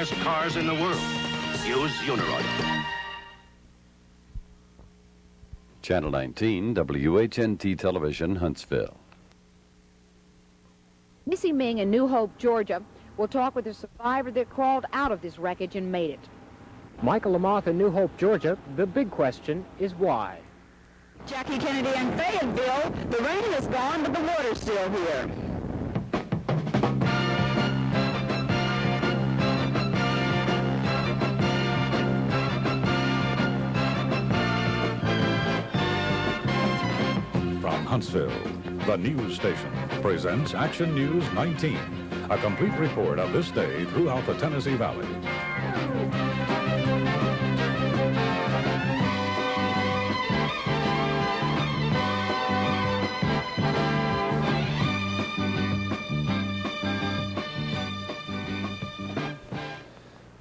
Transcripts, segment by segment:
cleanest cars in the world. Use Uniroyal. Channel 19, WHNT Television, Huntsville. Missy Ming in New Hope, Georgia, will talk with a survivor that crawled out of this wreckage and made it. Michael Lamoth in New Hope, Georgia. The big question is why? Jackie Kennedy in Fayetteville, the rain is gone, but the water's still here. From Huntsville, the news station presents Action News 19, a complete report of this day throughout the Tennessee Valley.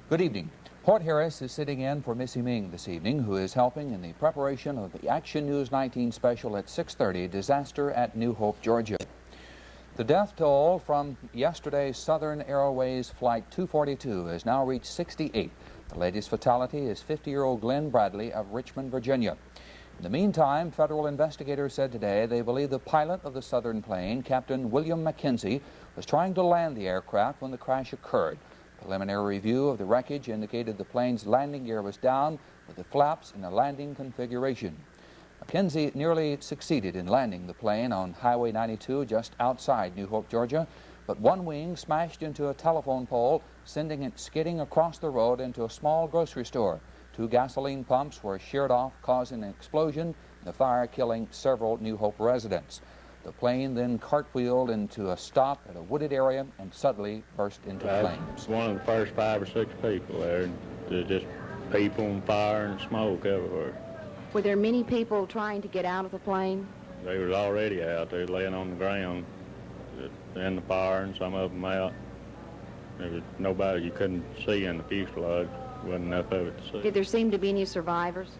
Good evening. Port Harris is sitting in for Missy Ming this evening, who is helping in the preparation of the Action News 19 special at 6:30, Disaster at New Hope, Georgia. The death toll from yesterday's Southern Airways Flight 242 has now reached 68. The latest fatality is 50-year-old Glenn Bradley of Richmond, Virginia. In the meantime, federal investigators said today they believe the pilot of the Southern plane, Captain William McKenzie, was trying to land the aircraft when the crash occurred. Preliminary review of the wreckage indicated the plane's landing gear was down with the flaps in a landing configuration. McKenzie nearly succeeded in landing the plane on Highway 92 just outside New Hope, Georgia, but one wing smashed into a telephone pole, sending it skidding across the road into a small grocery store. 2 gasoline pumps were sheared off, causing an explosion, the fire killing several New Hope residents. The plane then cartwheeled into a stop at a wooded area and suddenly burst into flames. One of the first 5 or 6 people there. There's just people and fire and smoke everywhere. Were there many people trying to get out of the plane? They was already out there laying on the ground in the fire, and some of them out. There was nobody you couldn't see in the fuselage. Wasn't enough of it to see. Did there seem to be any survivors?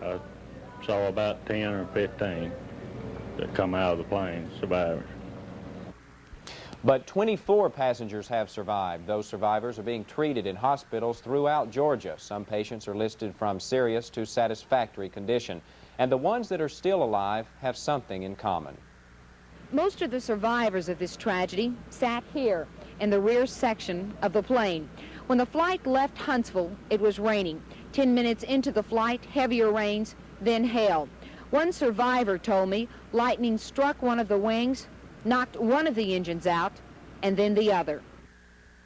I saw about 10 or 15 that come out of the plane, survivors. But 24 passengers have survived. Those survivors are being treated in hospitals throughout Georgia. Some patients are listed from serious to satisfactory condition. And the ones that are still alive have something in common. Most of the survivors of this tragedy sat here in the rear section of the plane. When the flight left Huntsville, it was raining. 10 minutes into the flight, heavier rains, then hail. One survivor told me lightning struck one of the wings, knocked one of the engines out, and then the other.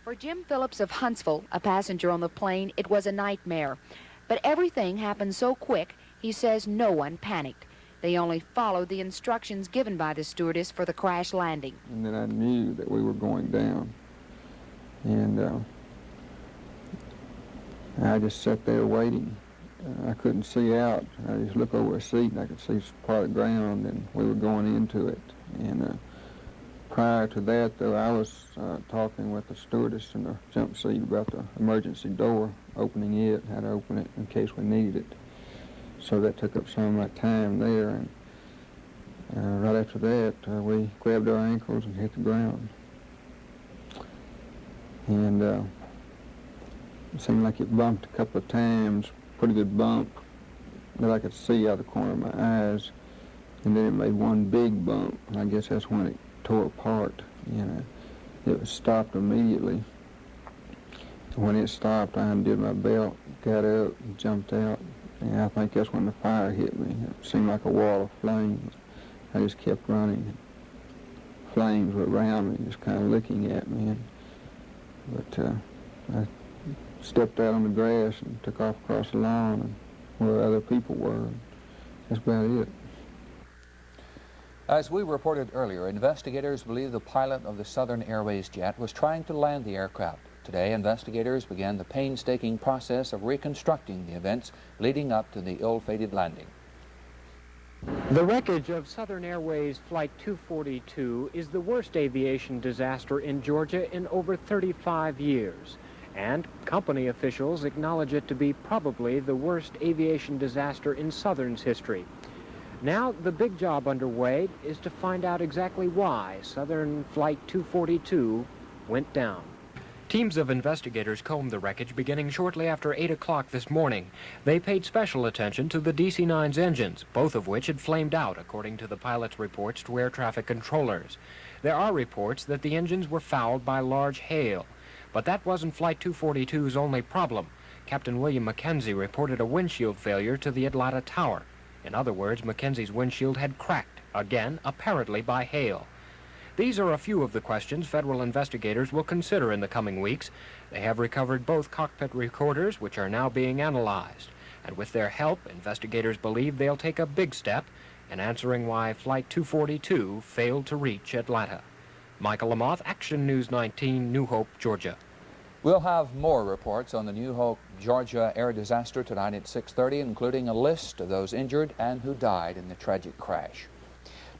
For Jim Phillips of Huntsville, a passenger on the plane, it was a nightmare. But everything happened so quick, he says no one panicked. They only followed the instructions given by the stewardess for the crash landing. And then I knew that we were going down. And I just sat there waiting. I couldn't see out. I just looked over a seat and I could see part of the ground, and we were going into it. And prior to that, though, I was talking with the stewardess in the jump seat about the emergency door, opening it, how to open it in case we needed it. So that took up some of my time there. And right after that, we grabbed our ankles and hit the ground. And it seemed like it bumped a couple of times. Pretty good bump that I could see out of the corner of my eyes, and then it made one big bump, and I guess that's when it tore apart. It was stopped immediately. When it stopped, I undid my belt, got up, and jumped out, and I think that's when the fire hit me. It seemed like a wall of flames. I just kept running. Flames were around me, just kind of licking at me. But I stepped out on the grass and took off across the lawn and where other people were. That's about it. As we reported earlier, investigators believe the pilot of the Southern Airways jet was trying to land the aircraft. Today, investigators began the painstaking process of reconstructing the events leading up to the ill-fated landing. The wreckage of Southern Airways Flight 242 is the worst aviation disaster in Georgia in over 35 years. And company officials acknowledge it to be probably the worst aviation disaster in Southern's history. Now, the big job underway is to find out exactly why Southern Flight 242 went down. Teams of investigators combed the wreckage beginning shortly after 8 o'clock this morning. They paid special attention to the DC-9's engines, both of which had flamed out, according to the pilot's reports to air traffic controllers. There are reports that the engines were fouled by large hail. But that wasn't Flight 242's only problem. Captain William Mackenzie reported a windshield failure to the Atlanta Tower. In other words, Mackenzie's windshield had cracked, again, apparently by hail. These are a few of the questions federal investigators will consider in the coming weeks. They have recovered both cockpit recorders, which are now being analyzed. And with their help, investigators believe they'll take a big step in answering why Flight 242 failed to reach Atlanta. Michael Lamoth, Action News 19, New Hope, Georgia. We'll have more reports on the New Hope, Georgia air disaster tonight at 6:30, including a list of those injured and who died in the tragic crash.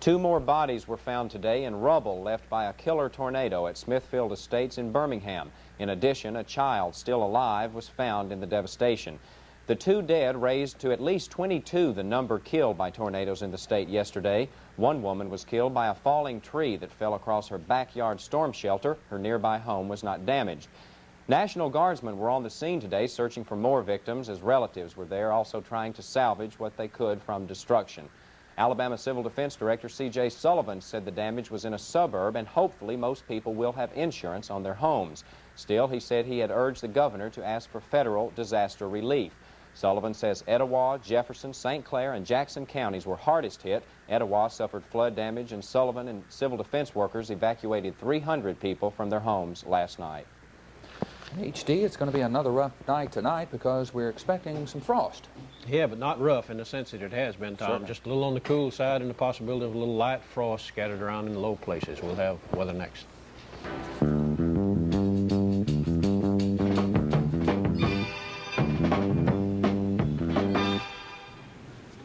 2 more bodies were found today in rubble left by a killer tornado at Smithfield Estates in Birmingham. In addition, a child still alive was found in the devastation. The 2 dead raised to at least 22 the number killed by tornadoes in the state yesterday. One woman was killed by a falling tree that fell across her backyard storm shelter. Her nearby home was not damaged. National Guardsmen were on the scene today searching for more victims as relatives were there also trying to salvage what they could from destruction. Alabama Civil Defense Director C.J. Sullivan said the damage was in a suburb and hopefully most people will have insurance on their homes. Still, he said he had urged the governor to ask for federal disaster relief. Sullivan says Etowah, Jefferson, St. Clair, and Jackson counties were hardest hit. Etowah suffered flood damage, and Sullivan and civil defense workers evacuated 300 people from their homes last night. HD, it's going to be another rough night tonight because we're expecting some frost. Yeah, but not rough in the sense that it has been, Tom. Certainly. Just a little on the cool side and the possibility of a little light frost scattered around in the low places. We'll have weather next.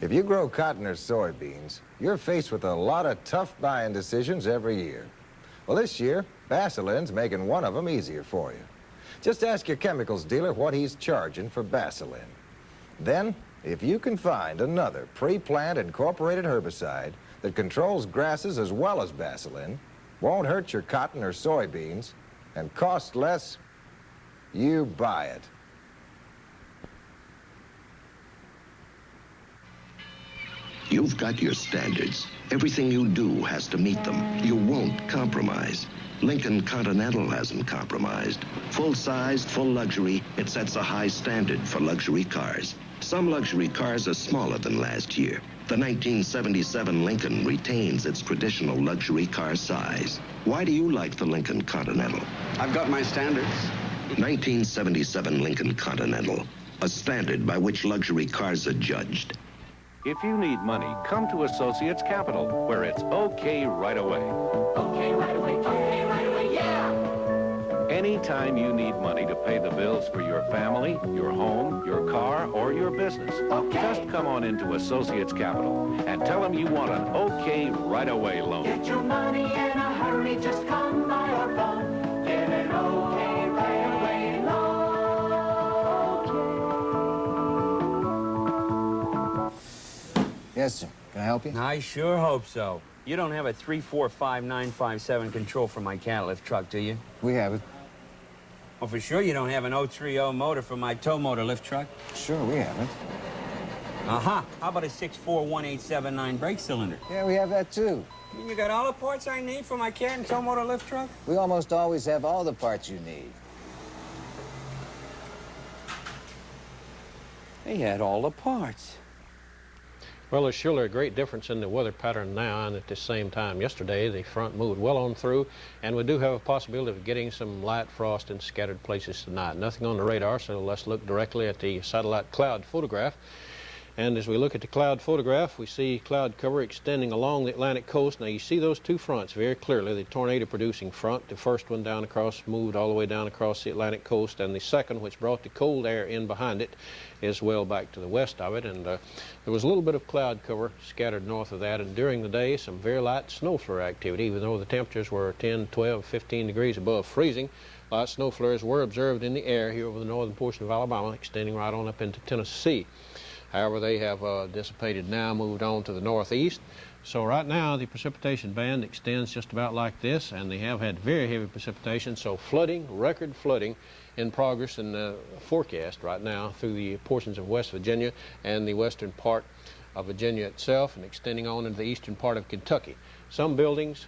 If you grow cotton or soybeans, you're faced with a lot of tough buying decisions every year. Well, this year, Basiline's making one of them easier for you. Just ask your chemicals dealer what he's charging for Basilin. Then, if you can find another pre-plant incorporated herbicide that controls grasses as well as Basilin, won't hurt your cotton or soybeans, and costs less, you buy it. You've got your standards. Everything you do has to meet them. You won't compromise. Lincoln Continental hasn't compromised. Full-sized, full luxury, it sets a high standard for luxury cars. Some luxury cars are smaller than last year. The 1977 Lincoln retains its traditional luxury car size. Why do you like the Lincoln Continental? I've got my standards. 1977 Lincoln Continental, a standard by which luxury cars are judged. If you need money, come to Associates Capital, where it's okay right away. Okay right away, yeah! Anytime you need money to pay the bills for your family, your home, your car, or your business, just come on into Associates Capital and tell them you want an okay right away loan. Get your money in a hurry, just come by our phone. Get an okay right away loan. Yes, sir. Can I help you? I sure hope so. You don't have a 345-957 control for my cat-lift truck, do you? We have it. Oh, for sure you don't have an 030 motor for my tow motor lift truck? Sure, we have it. Aha. How about a 641879 brake cylinder? Yeah, we have that, too. You got all the parts I need for my cat and tow motor lift truck? We almost always have all the parts you need. They had all the parts. Well, there's surely a great difference in the weather pattern now, and at the same time yesterday, the front moved well on through, and we do have a possibility of getting some light frost in scattered places tonight. Nothing on the radar, so let's look directly at the satellite cloud photograph. And as we look at the cloud photograph, we see cloud cover extending along the Atlantic coast. Now you see those two fronts very clearly. The tornado-producing front, the first one down across, moved all the way down across the Atlantic coast, and the second, which brought the cold air in behind it, is well back to the west of it. And there was a little bit of cloud cover scattered north of that, and during the day, some very light snow flurry activity. Even though the temperatures were 10, 12, 15 degrees above freezing, light snow flurries were observed in the air here over the northern portion of Alabama, extending right on up into Tennessee. However, they have dissipated now, moved on to the northeast. So right now the precipitation band extends just about like this, and they have had very heavy precipitation, so flooding, record flooding in progress in the forecast right now through the portions of West Virginia and the western part of Virginia itself and extending on into the eastern part of Kentucky. Some buildings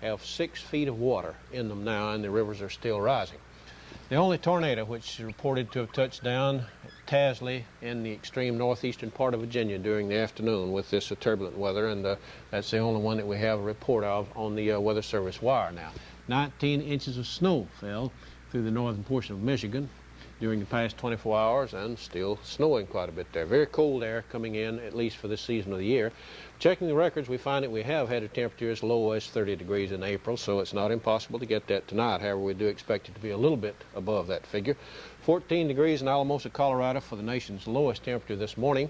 have 6 feet of water in them now, and the rivers are still rising. The only tornado which is reported to have touched down at Tasley in the extreme northeastern part of Virginia during the afternoon with this turbulent weather, and that's the only one that we have a report of on the Weather Service wire now. 19 inches of snow fell through the northern portion of Michigan during the past 24 hours, and still snowing quite a bit there. Very cold air coming in, at least for this season of the year. Checking the records, we find that we have had a temperature as low as 30 degrees in April, so it's not impossible to get that tonight. However, we do expect it to be a little bit above that figure. 14 degrees in Alamosa, Colorado for the nation's lowest temperature this morning,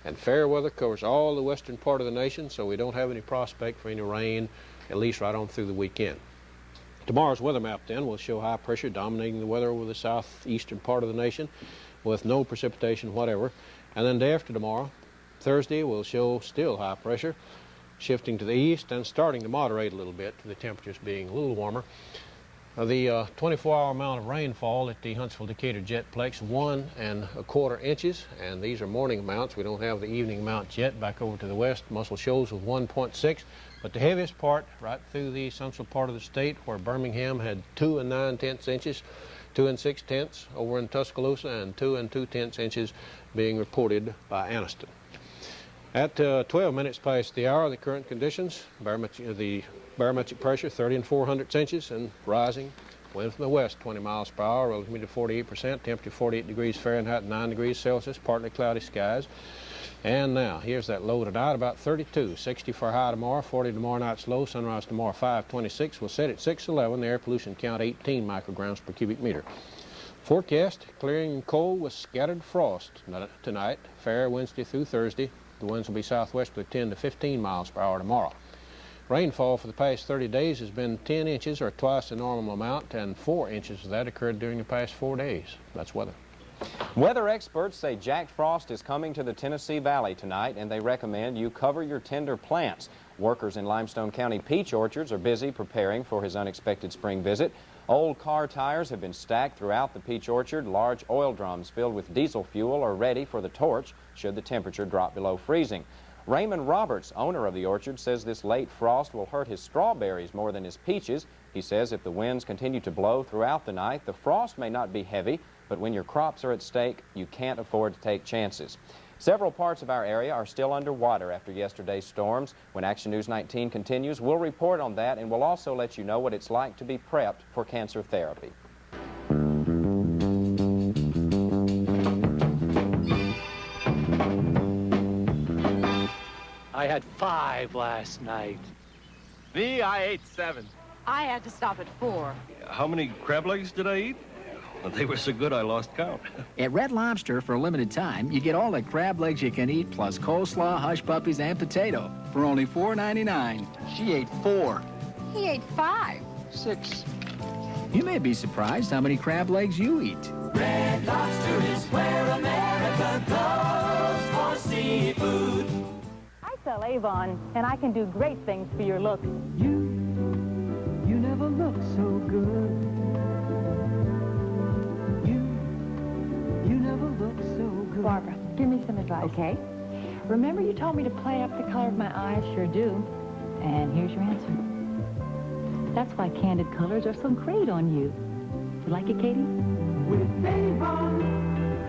and fair weather covers all the western part of the nation, so we don't have any prospect for any rain, at least right on through the weekend. Tomorrow's weather map then will show high pressure dominating the weather over the southeastern part of the nation with no precipitation whatever. And then day after tomorrow, Thursday, will show still high pressure, shifting to the east and starting to moderate a little bit, the temperatures being a little warmer. The 24-hour amount of rainfall at the Huntsville-Decatur Jetplex, 1 1/4 inches, and these are morning amounts. We don't have the evening amounts yet. Back over to the west, Muscle shows with 1.6, but the heaviest part right through the central part of the state, where Birmingham had 2 9/10 inches, 2 6/10 over in Tuscaloosa, and 2 2/10 inches being reported by Anniston. At 12 minutes past the hour, the current conditions, the barometric pressure 30 400 inches and rising. Wind from the west 20 miles per hour, relative humidity 48%, temperature 48 degrees Fahrenheit, 9 degrees Celsius, partly cloudy skies. And now, here's that low tonight, about 32, 60 for high tomorrow, 40 tomorrow night's low, sunrise tomorrow 526. We'll set at 611, the air pollution count 18 micrograms per cubic meter. Forecast, clearing and cold with scattered frost tonight, fair Wednesday through Thursday. The winds will be southwesterly 10 to 15 miles per hour tomorrow. Rainfall for the past 30 days has been 10 inches, or twice the normal amount, and 4 inches of that occurred during the past 4 days. That's weather. Weather experts say Jack Frost is coming to the Tennessee Valley tonight, and they recommend you cover your tender plants. Workers in Limestone County peach orchards are busy preparing for his unexpected spring visit. Old car tires have been stacked throughout the peach orchard. Large oil drums filled with diesel fuel are ready for the torch should the temperature drop below freezing. Raymond Roberts, owner of the orchard, says this late frost will hurt his strawberries more than his peaches. He says if the winds continue to blow throughout the night, the frost may not be heavy, but when your crops are at stake, you can't afford to take chances. Several parts of our area are still underwater after yesterday's storms. When Action News 19 continues, we'll report on that, and we'll also let you know what it's like to be prepped for cancer therapy. I had 5 last night. Me, I ate 7. I had to stop at 4. How many crab legs did I eat? Well, they were so good I lost count. At Red Lobster, for a limited time, you get all the crab legs you can eat, plus coleslaw, hush puppies, and potato for only $4.99. She ate 4. He ate 5. 6. You may be surprised how many crab legs you eat. Red Lobster is where America goes for seafood. I sell Avon, and I can do great things for your looks. You never look so good. You never look so good. Barbara, give me some advice. Okay. Remember you told me to play up the color of my eyes? Sure do. And here's your answer. That's why Candid colors are so great on you. You like it, Katie? With Avon,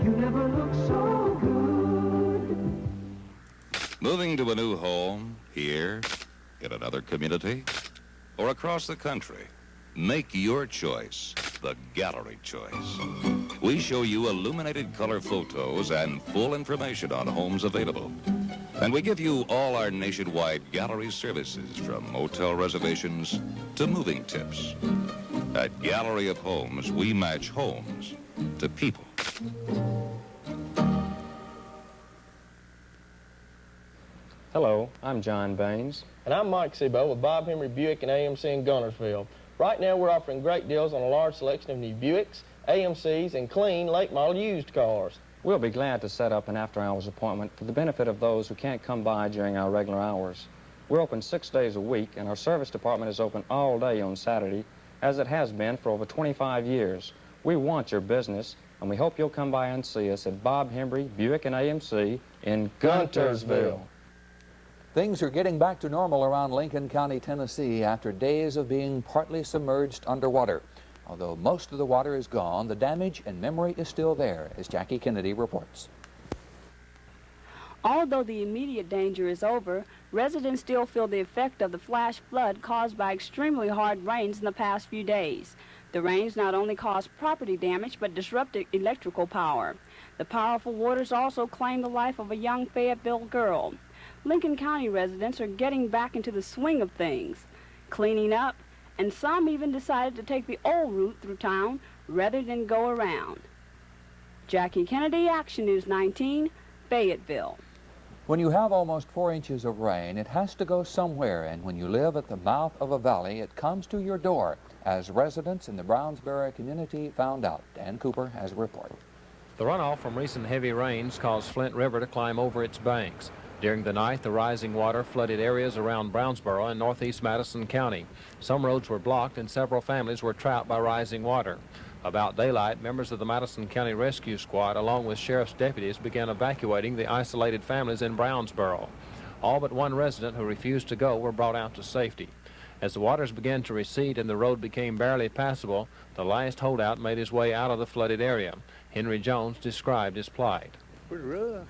you never look so good. Moving to a new home, here, in another community, or across the country, make your choice the gallery choice. We show you illuminated color photos and full information on homes available. And we give you all our nationwide gallery services, from motel reservations to moving tips. At Gallery of Homes, we match homes to people. Hello, I'm John Baines. And I'm Mike Sebo with Bob Henry Buick and AMC in Gunnersville. Right now we're offering great deals on a large selection of new Buicks, AMCs, and clean late model used cars. We'll be glad to set up an after-hours appointment for the benefit of those who can't come by during our regular hours. We're open 6 days a week, and our service department is open all day on Saturday, as it has been for over 25 years. We want your business, and we hope you'll come by and see us at Bob Hembry, Buick and AMC in Guntersville. Things are getting back to normal around Lincoln County, Tennessee, after days of being partly submerged underwater. Although most of the water is gone, the damage and memory is still there, as Jackie Kennedy reports. Although the immediate danger is over, residents still feel the effect of the flash flood caused by extremely hard rains in the past few days. The rains not only caused property damage, but disrupted electrical power. The powerful waters also claimed the life of a young Fayetteville girl. Lincoln County residents are getting back into the swing of things, cleaning up, and some even decided to take the old route through town rather than go around. Jackie Kennedy, Action News 19, Fayetteville. When you have almost 4 inches of rain, it has to go somewhere, and when you live at the mouth of a valley, it comes to your door, as residents in the Brownsboro community found out. Dan Cooper has a report. The runoff from recent heavy rains caused Flint River to climb over its banks. During the night, the rising water flooded areas around Brownsboro and northeast Madison County. Some roads were blocked and several families were trapped by rising water. About daylight, members of the Madison County Rescue Squad, along with sheriff's deputies, began evacuating the isolated families in Brownsboro. All but one resident who refused to go were brought out to safety. As the waters began to recede and the road became barely passable, the last holdout made his way out of the flooded area. Henry Jones described his plight. Pretty rough.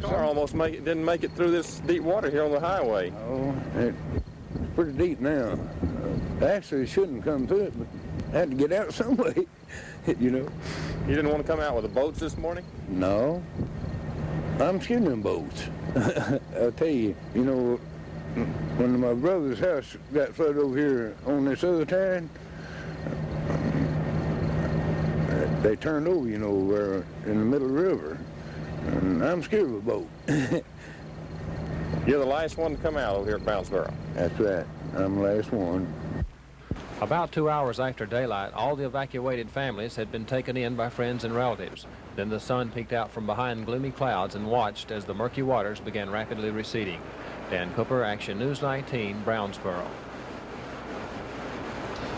Car almost didn't make it through this deep water here on the highway. Oh, it's pretty deep now. Actually, it shouldn't come through it, but I had to get out some way, you know. You didn't want to come out with the boats this morning? No. I'm scared of them boats. I'll tell you, you know, when my brother's house got flooded over here on this other side, they turned over, you know, in the middle of the river. And I'm scared of a boat. You're the last one to come out over here at Brownsboro. That's right. I'm the last one. About 2 hours after daylight, all the evacuated families had been taken in by friends and relatives. Then the sun peeked out from behind gloomy clouds and watched as the murky waters began rapidly receding. Dan Cooper, Action News 19, Brownsboro.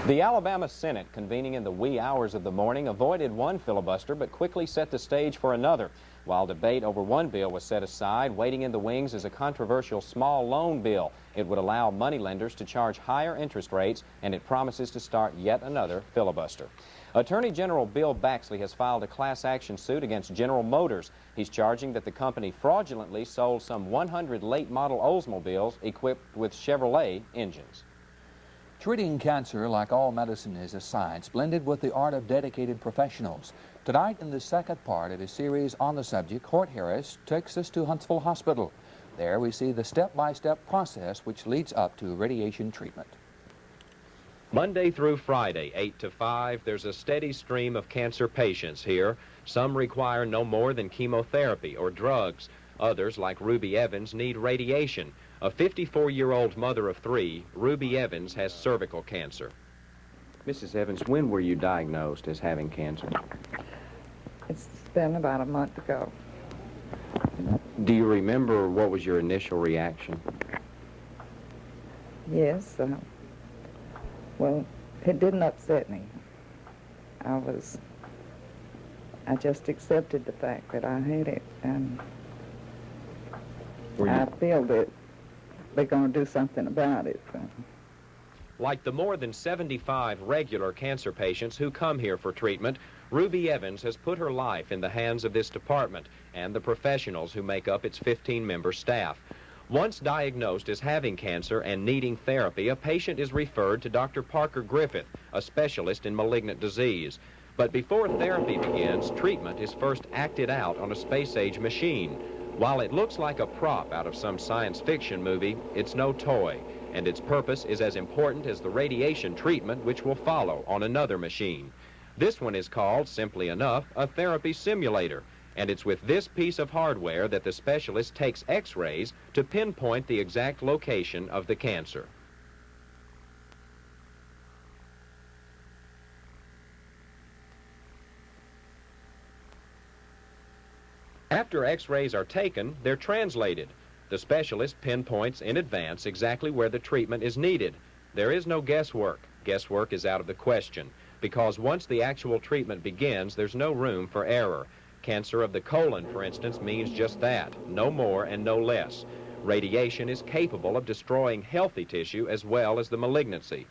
The Alabama Senate, convening in the wee hours of the morning, avoided one filibuster but quickly set the stage for another. While debate over one bill was set aside, waiting in the wings is a controversial small loan bill. It would allow moneylenders to charge higher interest rates, and it promises to start yet another filibuster. Attorney General Bill Baxley has filed a class action suit against General Motors. He's charging that the company fraudulently sold some 100 late model Oldsmobiles equipped with Chevrolet engines. Treating cancer, like all medicine, is a science blended with the art of dedicated professionals. Tonight, in the second part of his series on the subject, Hort Harris takes us to Huntsville Hospital. There we see the step-by-step process which leads up to radiation treatment. Monday through Friday, 8 to 5, there's a steady stream of cancer patients here. Some require no more than chemotherapy or drugs. Others, like Ruby Evans, need radiation. A 54-year-old mother of 3, Ruby Evans has cervical cancer. Mrs. Evans, when were you diagnosed as having cancer? It's been about a month ago. Do you remember what was your initial reaction? Yes. Well, it didn't upset me. I just accepted the fact that I had it, and I feel that they're going to do something about it. Like the more than 75 regular cancer patients who come here for treatment, Ruby Evans has put her life in the hands of this department and the professionals who make up its 15-member staff. Once diagnosed as having cancer and needing therapy, a patient is referred to Dr. Parker Griffith, a specialist in malignant disease. But before therapy begins, treatment is first acted out on a space-age machine. While it looks like a prop out of some science fiction movie, it's no toy, and its purpose is as important as the radiation treatment which will follow on another machine. This one is called, simply enough, a therapy simulator, and it's with this piece of hardware that the specialist takes X-rays to pinpoint the exact location of the cancer. After X-rays are taken, they're translated. The specialist pinpoints in advance exactly where the treatment is needed. There is no guesswork. Guesswork is out of the question, because once the actual treatment begins, there's no room for error. Cancer of the colon, for instance, means just that, no more and no less. Radiation is capable of destroying healthy tissue as well as the malignancy.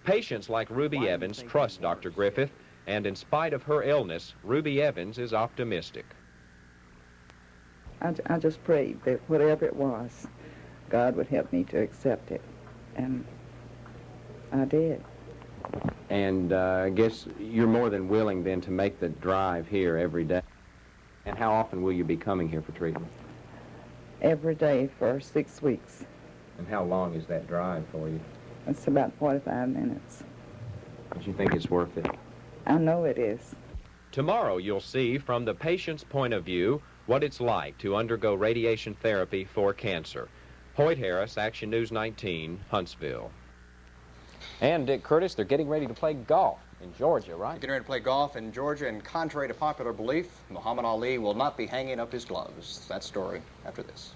Patients like Ruby Evans trust Dr. Griffith, and in spite of her illness, Ruby Evans is optimistic. I just prayed that whatever it was, God would help me to accept it, and I did. And I guess you're more than willing then to make the drive here every day. And how often will you be coming here for treatment? Every day for 6 weeks. And how long is that drive for you? It's about 45 minutes. But you think it's worth it? I know it is. Tomorrow you'll see from the patient's point of view what it's like to undergo radiation therapy for cancer. Hoyt Harris, Action News 19, Huntsville. And Dick Curtis, they're getting ready to play golf in Georgia, right? Getting ready to play golf in Georgia, and contrary to popular belief, Muhammad Ali will not be hanging up his gloves. That story after this.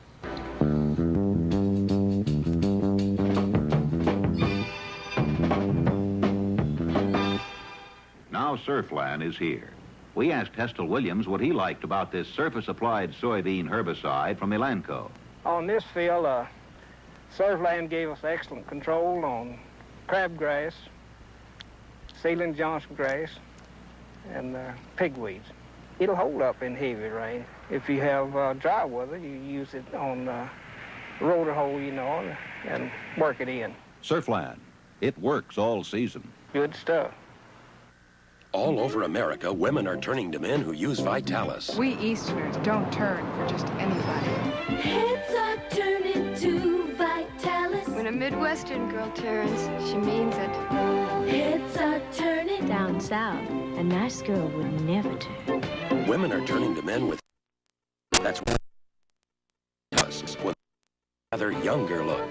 Now Surfland is here. We asked Hestel Williams what he liked about this surface-applied soybean herbicide from Elanco. On this field, Surfland gave us excellent control on crabgrass, Sealand Johnson grass, and pigweeds. It'll hold up in heavy rain. If you have dry weather, you use it on the rotor hole, you know, and work it in. Surfland. It works all season. Good stuff. All over America, women are turning to men who use Vitalis. We Easterners don't turn for just anybody. Heads are turning to Vitalis. When a Midwestern girl turns, she means it. Heads are turning. Down south, a nice girl would never turn. Women are turning to men with... That's with a rather younger look.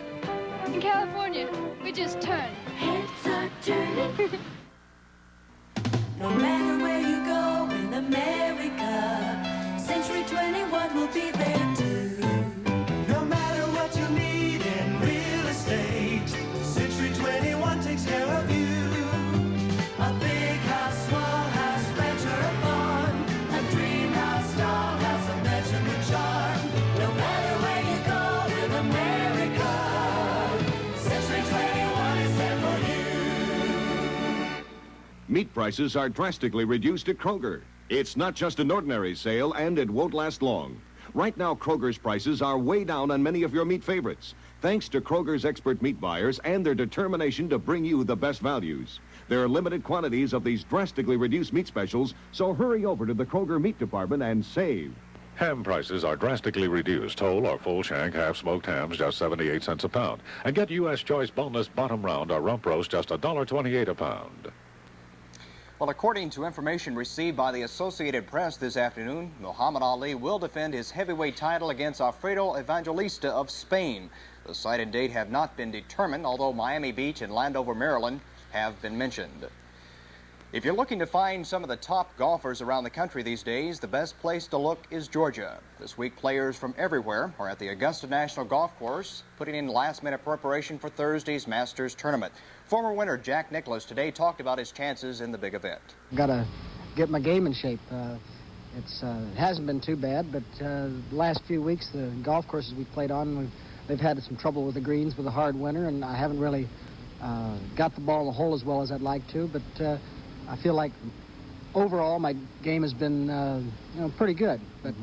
In California, we just turn. Heads are turning. No matter where you go in America, Century 21 will be there too. No matter what you need in real estate, Century 21 takes care of you. A big house, small house, ranch or a farm, a dream house, doll house, a mansion with charm. No matter where you go in America, Century 21 is there for you. Meat prices are drastically reduced at Kroger. It's not just an ordinary sale, and it won't last long. Right now, Kroger's prices are way down on many of your meat favorites, thanks to Kroger's expert meat buyers and their determination to bring you the best values. There are limited quantities of these drastically reduced meat specials, so hurry over to the Kroger Meat Department and save. Ham prices are drastically reduced. Whole or full shank half-smoked hams just 78 cents a pound. And get U.S. Choice Boneless Bottom Round or Rump Roast just $1.28 a pound. Well, according to information received by the Associated Press this afternoon, Muhammad Ali will defend his heavyweight title against Alfredo Evangelista of Spain. The site and date have not been determined, although Miami Beach and Landover, Maryland have been mentioned. If you're looking to find some of the top golfers around the country these days, the best place to look is Georgia. This week, players from everywhere are at the Augusta National Golf Course, putting in last-minute preparation for Thursday's Masters tournament. Former winner Jack Nicklaus today talked about his chances in the big event. Got to get my game in shape. It hasn't been too bad, but the last few weeks, the golf courses we've played on, they've had some trouble with the greens with a hard winter, and I haven't really got the ball in the hole as well as I'd like to, but I feel like overall my game has been pretty good, but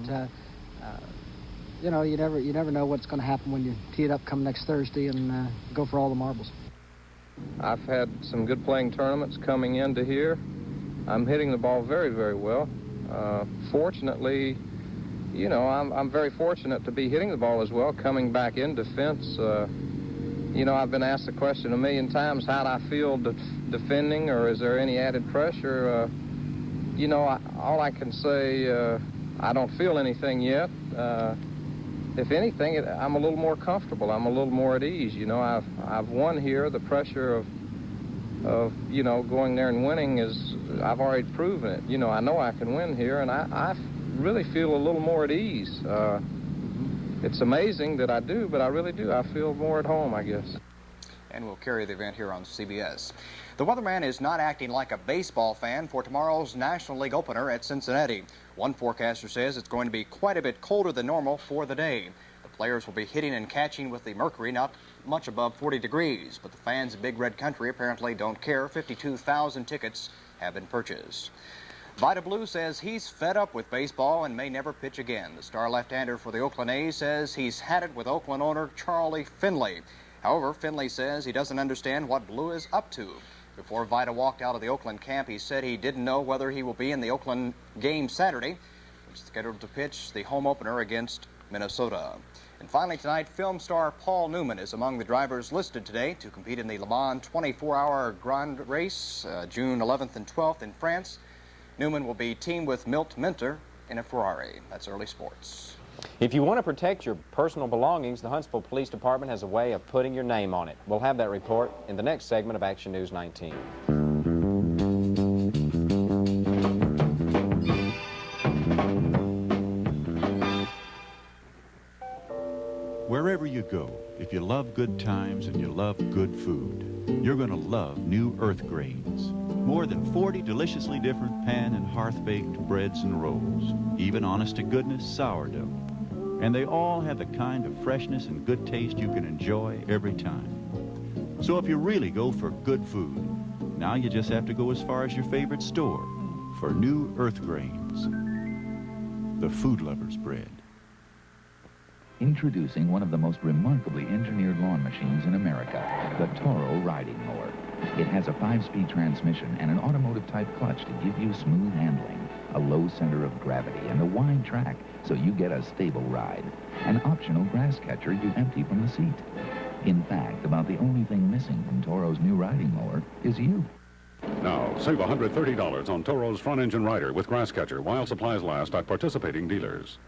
you never know what's going to happen when you tee it up come next Thursday and go for all the marbles. I've had some good playing tournaments coming into here. I'm hitting the ball very, very well. Fortunately, I'm very fortunate to be hitting the ball as well, coming back in defense. I've been asked the question a million times, how do I feel defending, or is there any added pressure? All I can say, I don't feel anything yet. If anything, I'm a little more comfortable. I'm a little more at ease. I've won here. The pressure of going there and winning I've already proven it. I know I can win here, and I really feel a little more at ease. It's amazing that I do, but I really do. I feel more at home, I guess. And we'll carry the event here on CBS. The weatherman is not acting like a baseball fan for tomorrow's National League opener at Cincinnati. One forecaster says it's going to be quite a bit colder than normal for the day. The players will be hitting and catching with the mercury not much above 40 degrees, but the fans of Big Red Country apparently don't care. 52,000 tickets have been purchased. Vida Blue says he's fed up with baseball and may never pitch again. The star left-hander for the Oakland A's says he's had it with Oakland owner Charlie Finley. However, Finley says he doesn't understand what Blue is up to. Before Vida walked out of the Oakland camp, he said he didn't know whether he will be in the Oakland game Saturday, which is scheduled to pitch the home opener against Minnesota. And finally tonight, film star Paul Newman is among the drivers listed today to compete in the Le Mans 24-hour Grand Race, June 11th and 12th in France. Newman will be teamed with Milt Minter in a Ferrari. That's early sports. If you want to protect your personal belongings, the Huntsville Police Department has a way of putting your name on it. We'll have that report in the next segment of Action News 19. Wherever you go, if you love good times and you love good food, you're going to love new Earth Grains. More than 40 deliciously different pan and hearth-baked breads and rolls, even honest-to-goodness sourdough. And they all have the kind of freshness and good taste you can enjoy every time. So if you really go for good food, now you just have to go as far as your favorite store for new Earth Grains, the food lover's bread. Introducing one of the most remarkably engineered lawn machines in America, the Toro riding mower. It has a 5-speed transmission and an automotive-type clutch to give you smooth handling, a low center of gravity, and a wide track so you get a stable ride. An optional grass catcher you empty from the seat. In fact, about the only thing missing from Toro's new riding mower is you. Now, save $130 on Toro's front-engine rider with grass catcher while supplies last at participating dealers.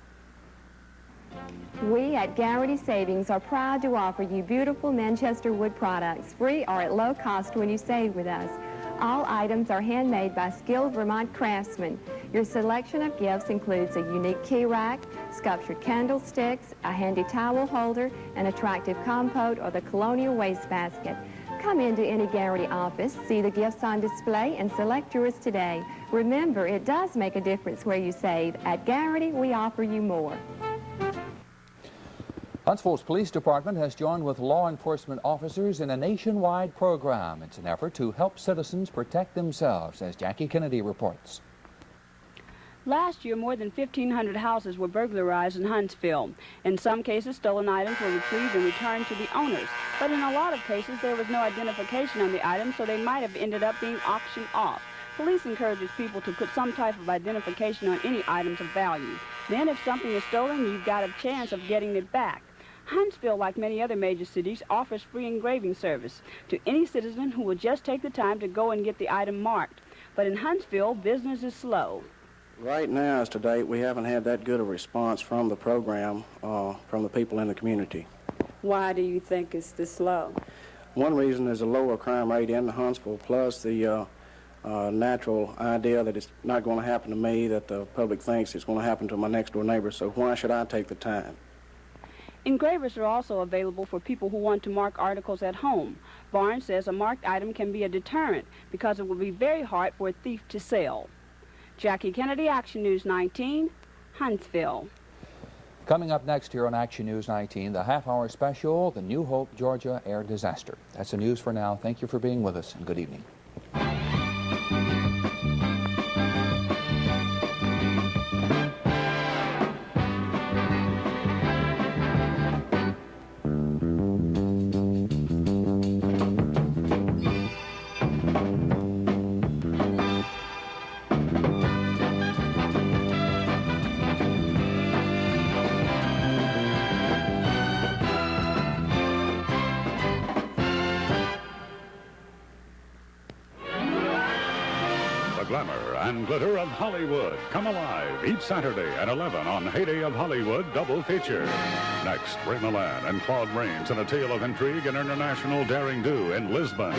We at Garrity Savings are proud to offer you beautiful Manchester wood products, free or at low cost when you save with us. All items are handmade by skilled Vermont craftsmen. Your selection of gifts includes a unique key rack, sculptured candlesticks, a handy towel holder, an attractive compote, or the colonial wastebasket. Come into any Garrity office, see the gifts on display, and select yours today. Remember, it does make a difference where you save. At Garrity, we offer you more. Huntsville's police department has joined with law enforcement officers in a nationwide program. It's an effort to help citizens protect themselves, as Jackie Kennedy reports. Last year, more than 1,500 houses were burglarized in Huntsville. In some cases, stolen items were retrieved and returned to the owners. But in a lot of cases, there was no identification on the items, so they might have ended up being auctioned off. Police encourages people to put some type of identification on any items of value. Then, if something is stolen, you've got a chance of getting it back. Huntsville, like many other major cities, offers free engraving service to any citizen who will just take the time to go and get the item marked. But in Huntsville, business is slow. Right now, as to date, we haven't had that good a response from the program, from the people in the community. Why do you think it's this slow? One reason is a lower crime rate in Huntsville, plus the natural idea that it's not going to happen to me, that the public thinks it's going to happen to my next-door neighbor, so why should I take the time? Engravers are also available for people who want to mark articles at home. Barnes says a marked item can be a deterrent because it will be very hard for a thief to sell. Jackie Kennedy, Action News 19, Huntsville. Coming up next here on Action News 19, the half-hour special, the New Hope, Georgia air disaster. That's the news for now. Thank you for being with us, and good evening. Glamour and glitter of Hollywood. Come alive each Saturday at 11 on Heyday of Hollywood double feature. Next, Ray Milland and Claude Rains in a tale of intrigue and international daring do in Lisbon.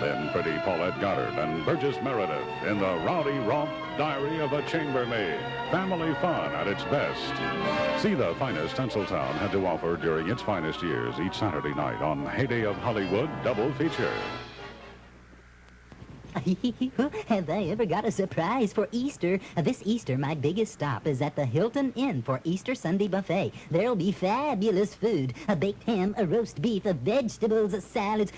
Then Pretty Paulette Goddard and Burgess Meredith in the Rowdy Romp Diary of a Chambermaid. Family fun at its best. See the finest Tinseltown had to offer during its finest years each Saturday night on Heyday of Hollywood Double Feature. Have I ever got a surprise for Easter? This Easter, my biggest stop is at the Hilton Inn for Easter Sunday buffet. There'll be fabulous food, a baked ham, a roast beef, vegetables, salads,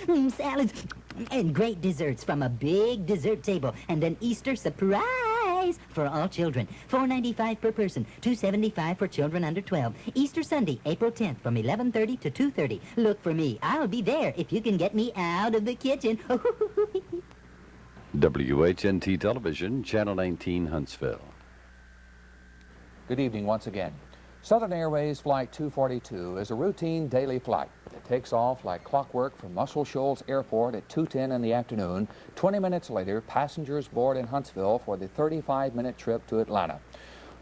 and great desserts from a big dessert table, and an Easter surprise for all children. $4.95 per person, $2.75 for children under 12. Easter Sunday, April 10th from 11:30 to 2:30. Look for me. I'll be there if you can get me out of the kitchen. WHNT Television, Channel 19, Huntsville. Good evening once again. Southern Airways Flight 242 is a routine daily flight. It takes off like clockwork from Muscle Shoals Airport at 2:10 in the afternoon. 20 minutes later, passengers board in Huntsville for the 35-minute trip to Atlanta.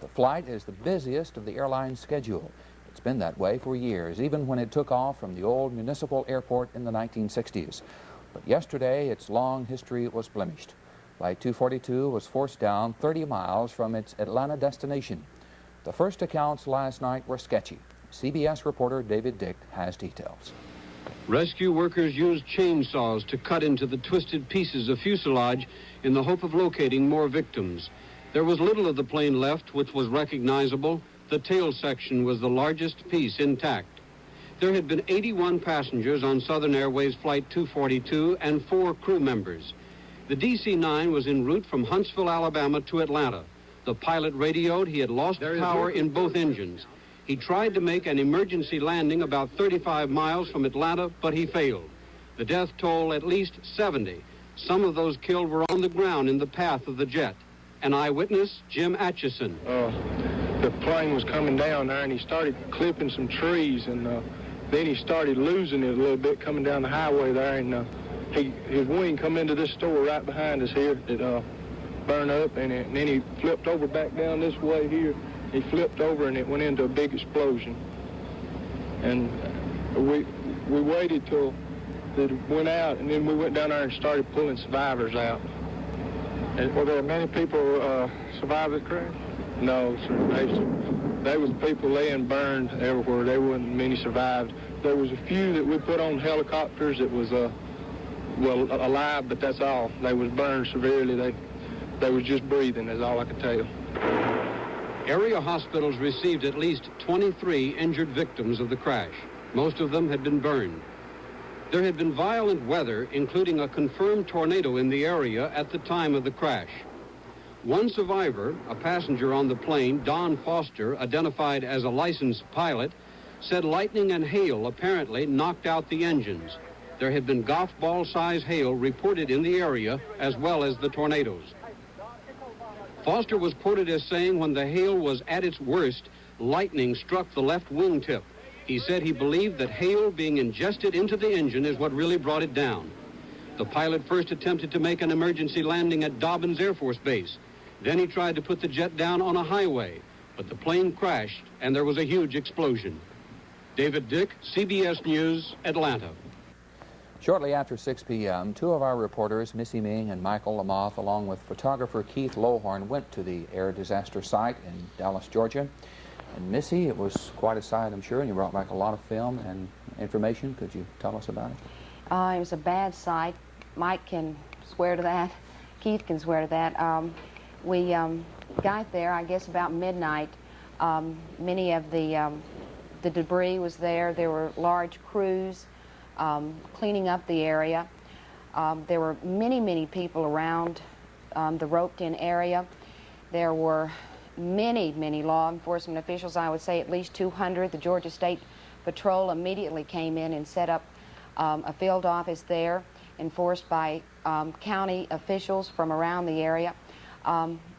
The flight is the busiest of the airline's schedule. It's been that way for years, even when it took off from the old municipal airport in the 1960s. But yesterday, its long history was blemished. Flight 242 was forced down 30 miles from its Atlanta destination. The first accounts last night were sketchy. CBS reporter David Dick has details. Rescue workers used chainsaws to cut into the twisted pieces of fuselage in the hope of locating more victims. There was little of the plane left which was recognizable. The tail section was the largest piece intact. There had been 81 passengers on Southern Airways Flight 242 and 4 crew members. The DC-9 was en route from Huntsville, Alabama to Atlanta. The pilot radioed he had lost power in both engines. He tried to make an emergency landing about 35 miles from Atlanta, but he failed. The death toll at least 70. Some of those killed were on the ground in the path of the jet. An eyewitness, Jim Atchison. The plane was coming down there, and he started clipping some trees, and then he started losing it a little bit coming down the highway there, and his wing come into this store right behind us here. It burned up, and then he flipped over back down this way here. He flipped over, and it went into a big explosion. And we waited till it went out, and then we went down there and started pulling survivors out. And were there many people survived the crash? No, sir. They was people laying burned everywhere. There wasn't many survived. There was a few that we put on helicopters that was, alive, but that's all. They was burned severely. They was just breathing, is all I could tell you. Area hospitals received at least 23 injured victims of the crash. Most of them had been burned. There had been violent weather, including a confirmed tornado in the area at the time of the crash. One survivor, a passenger on the plane, Don Foster, identified as a licensed pilot, said lightning and hail apparently knocked out the engines. There had been golf ball-size hail reported in the area, as well as the tornadoes. Foster was quoted as saying when the hail was at its worst, lightning struck the left wingtip. He said he believed that hail being ingested into the engine is what really brought it down. The pilot first attempted to make an emergency landing at Dobbins Air Force Base. Then he tried to put the jet down on a highway, but the plane crashed and there was a huge explosion. David Dick, CBS News, Atlanta. Shortly after 6 p.m., 2 of our reporters, Missy Ming and Michael Lamoth, along with photographer Keith Lohorn, went to the air disaster site in Dallas, Georgia. And Missy, it was quite a sight, I'm sure, and you brought back a lot of film and information. Could you tell us about it? It was a bad sight. Mike can swear to that. Keith can swear to that. We got there, I guess, about midnight. Many of the debris was there. There were large crews cleaning up the area. There were many people around the roped-in area. There were many law enforcement officials, I would say at least 200. The Georgia State Patrol immediately came in and set up a field office there, enforced by county officials from around the area.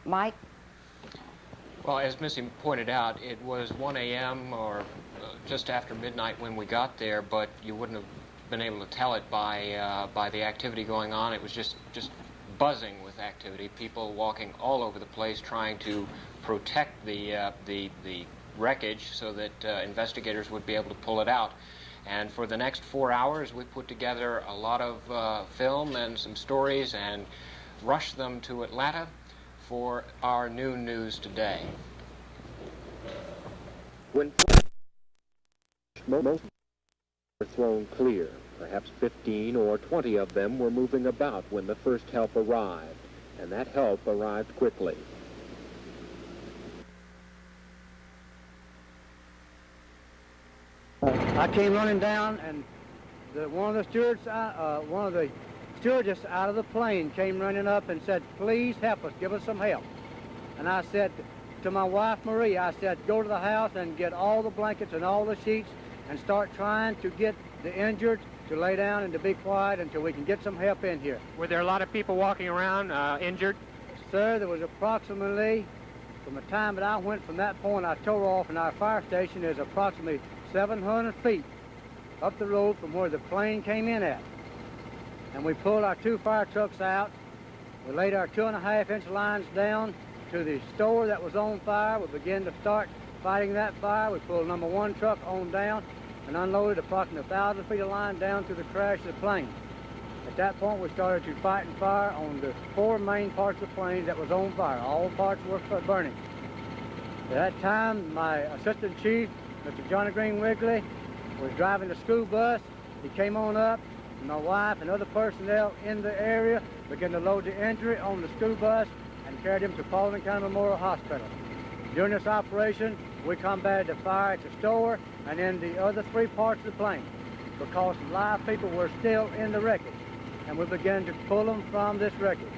Mike? Well, as Missy pointed out, it was 1 a.m. or just after midnight when we got there, but you wouldn't have been able to tell it by the activity going on. It was just buzzing with activity, people walking all over the place trying to protect the wreckage so that investigators would be able to pull it out. And for the next 4 hours, we put together a lot of film and some stories and rushed them to Atlanta for our new news today. When most were thrown clear, perhaps 15 or 20 of them were moving about when the first help arrived, and that help arrived quickly. I came running down, and one of the stewardess out of the plane came running up and said, "Please help us, give us some help." And I said to my wife, Marie, I said, "Go to the house and get all the blankets and all the sheets and start trying to get the injured to lay down and to be quiet until we can get some help in here." Were there a lot of people walking around injured? Sir, there was approximately, from the time that I went from that point I tore off in our fire station, there's approximately 700 feet up the road from where the plane came in at. And we pulled our 2 fire trucks out. We laid our 2.5-inch lines down to the store that was on fire. We began to start fighting that fire. We pulled number 1 truck on down and unloaded approximately 1,000 feet of line down to the crash of the plane. At that point, we started to fight and fire on the 4 main parts of the plane that was on fire. All parts were burning. At that time, my assistant chief, Mr. Johnny Green Wigley, was driving the school bus. He came on up, and my wife and other personnel in the area began to load the injured on the school bus and carried him to Paulding County Memorial Hospital. During this operation, we combated the fire at the store and in the other 3 parts of the plane because live people were still in the wreckage, and we began to pull them from this wreckage.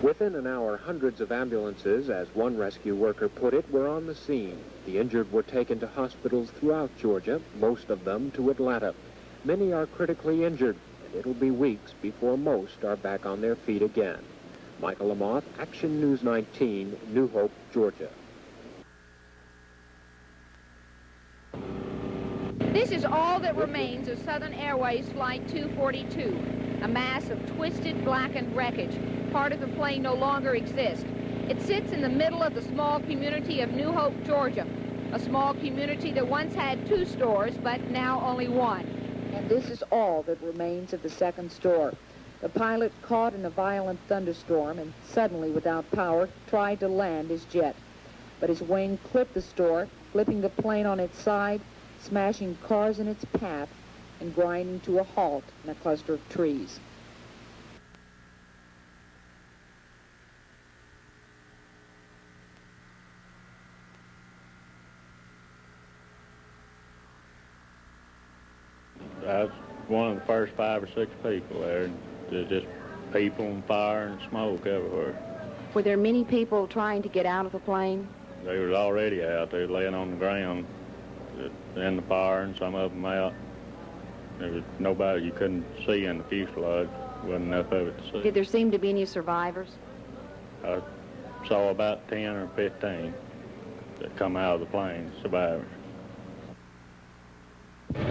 Within an hour, hundreds of ambulances, as one rescue worker put it, were on the scene. The injured were taken to hospitals throughout Georgia, most of them to Atlanta. Many are critically injured, and it'll be weeks before most are back on their feet again. Michael Lamoth, Action News 19, New Hope, Georgia. This is all that remains of Southern Airways Flight 242, a mass of twisted, blackened wreckage. Part of the plane no longer exists. It sits in the middle of the small community of New Hope, Georgia, a small community that once had 2 stores, but now only 1. And this is all that remains of the second store. The pilot, caught in a violent thunderstorm and suddenly without power, tried to land his jet. But his wing clipped the store, flipping the plane on its side, smashing cars in its path, and grinding to a halt in a cluster of trees. I was one of the first 5 or 6 people there. There's just people and fire and smoke everywhere. Were there many people trying to get out of the plane? They was already out there laying on the ground in the fire, and some of them out. There was nobody you couldn't see in the fuselage. Wasn't enough of it to see. Did there seem to be any survivors? I saw about 10 or 15 that come out of the plane, survivors.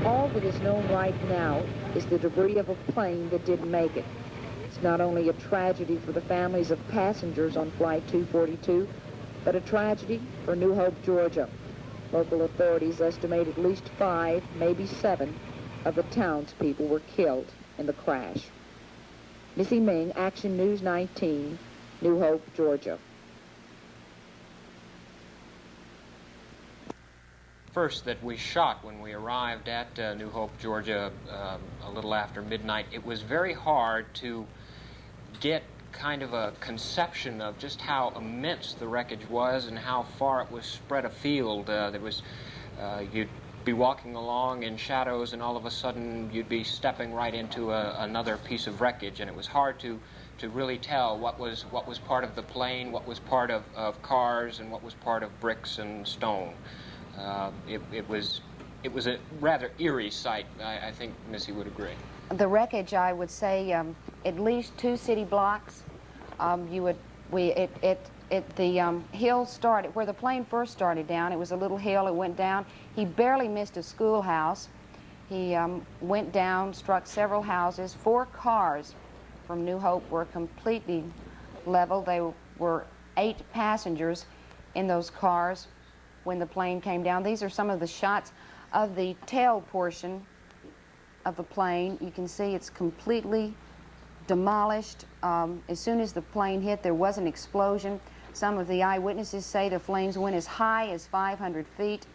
All that is known right now is the debris of a plane that didn't make it. It's not only a tragedy for the families of passengers on Flight 242, but a tragedy for New Hope, Georgia. Local authorities estimate at least 5, maybe 7, of the townspeople were killed in the crash. Missy Ming, Action News 19, New Hope, Georgia. First that we shot when we arrived at New Hope, Georgia, a little after midnight, it was very hard to get kind of a conception of just how immense the wreckage was and how far it was spread afield. You'd be walking along in shadows, and all of a sudden you'd be stepping right into another piece of wreckage, and it was hard to really tell what was part of the plane, what was part of cars, and what was part of bricks and stone. It was a rather eerie sight. I think Missy would agree. The wreckage, I would say, at least 2 city blocks. The hill started where the plane first started down. It was a little hill. It went down. He barely missed a schoolhouse. He went down, struck several houses. 4 cars from New Hope were completely leveled. There were 8 passengers in those cars. when the plane came down. These are some of the shots of the tail portion of the plane. You can see it's completely demolished. As soon as the plane hit, there was an explosion. Some of the eyewitnesses say the flames went as high as 500 feet.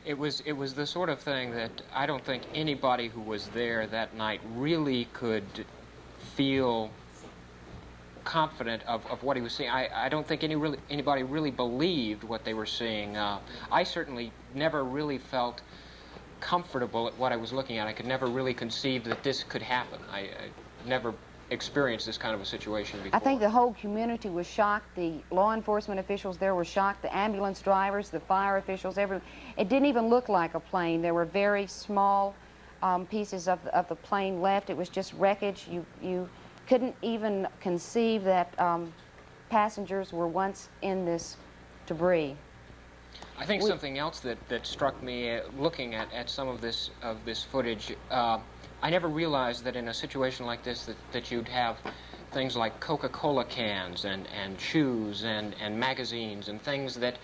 It was the sort of thing that I don't think anybody who was there that night really could feel confident of what he was seeing. I don't think anybody really believed what they were seeing. I certainly never really felt comfortable at what I was looking at. I could never really conceive that this could happen. I never experienced this kind of a situation before. I think the whole community was shocked. The law enforcement officials there were shocked. The ambulance drivers, the fire officials, everyone. It didn't even look like a plane. There were very small pieces of the plane left. It was just wreckage. You couldn't even conceive that passengers were once in this debris. I think something else that struck me looking at some of this footage, I never realized that in a situation like this that you'd have things like Coca-Cola cans and shoes and magazines and things that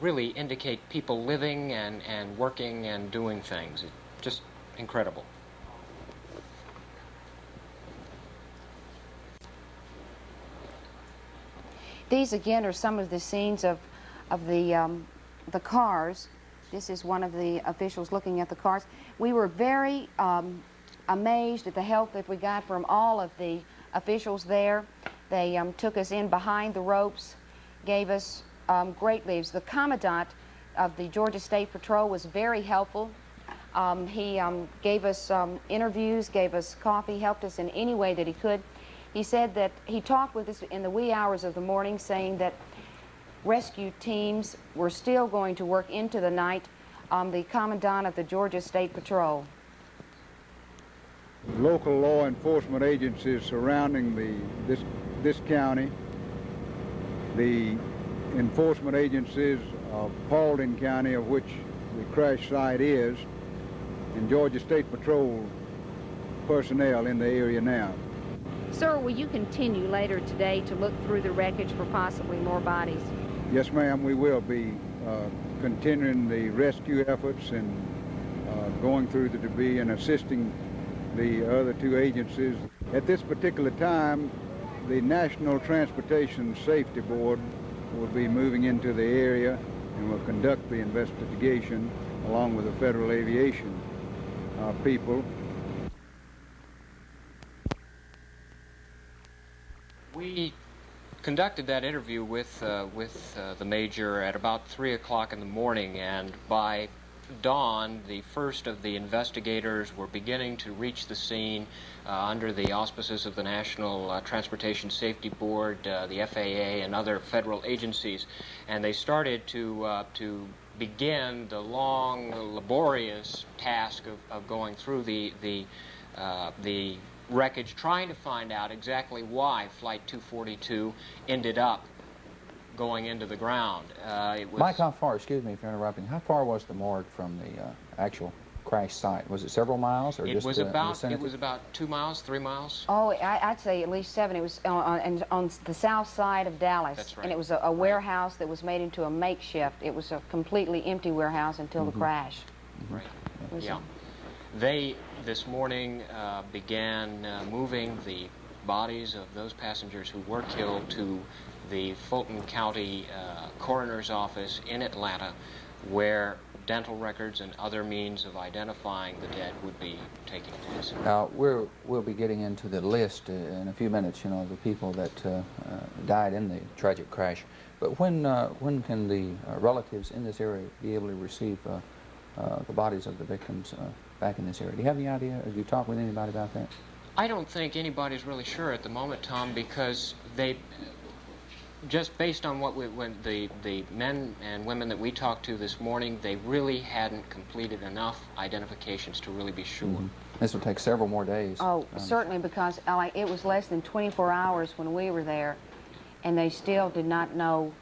really indicate people living and working and doing things. It's just incredible. These again are some of the scenes of the cars. This is one of the officials looking at the cars. We were very amazed at the help that we got from all of the officials there. They took us in behind the ropes, gave us great leaves. The commandant of the Georgia State Patrol was very helpful. He gave us interviews, gave us coffee, helped us in any way that he could. He said that he talked with us in the wee hours of the morning, saying that rescue teams were still going to work into the night. The commandant of the Georgia State Patrol. Local law enforcement agencies surrounding this county, the enforcement agencies of Paulding County, of which the crash site is, and Georgia State Patrol personnel in the area now. Sir, will you continue later today to look through the wreckage for possibly more bodies? Yes, ma'am, we will be continuing the rescue efforts and going through the debris and assisting the other two agencies. At this particular time, the National Transportation Safety Board will be moving into the area and will conduct the investigation along with the Federal Aviation people. We conducted that interview with the major at about 3 o'clock in the morning, and by dawn, the first of the investigators were beginning to reach the scene under the auspices of the National Transportation Safety Board, the FAA, and other federal agencies, and they started to begin the long, laborious task of going through the wreckage, trying to find out exactly why Flight 242 ended up going into the ground. Mike, how far, excuse me for interrupting, how far was the morgue from the actual crash site? Was it several miles or just it was about 2 miles, 3 miles? Oh, I'd say at least 7. It was on the south side of Dallas. That's right. And it was a warehouse that was made into a makeshift. It was a completely empty warehouse until the crash. Right. Yeah. They, this morning, began moving the bodies of those passengers who were killed to the Fulton County Coroner's Office in Atlanta, where dental records and other means of identifying the dead would be taking place. Now, we'll be getting into the list in a few minutes, you know, the people that died in the tragic crash. But when can the relatives in this area be able to receive the bodies of the victims back in this area? Do you have any idea? Have you talked with anybody about that? I don't think anybody's really sure at the moment, Tom, because they, just based on what when the men and women that we talked to this morning, they really hadn't completed enough identifications to really be sure. This will take several more days. Oh, certainly, because it was less than 24 hours when we were there, and they still did not know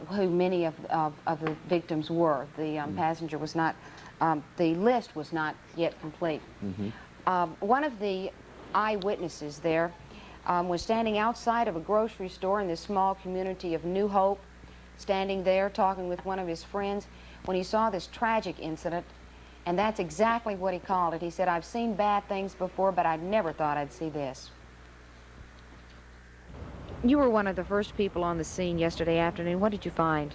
who many of the victims were. The passenger was not, the list was not yet complete. One of the eyewitnesses there was standing outside of a grocery store in this small community of New Hope standing there talking with one of his friends when he saw this tragic incident, and that's exactly what he called it. He said, "I've seen bad things before, but I never thought I'd see this." You were one of the first people on the scene yesterday afternoon. What did you find?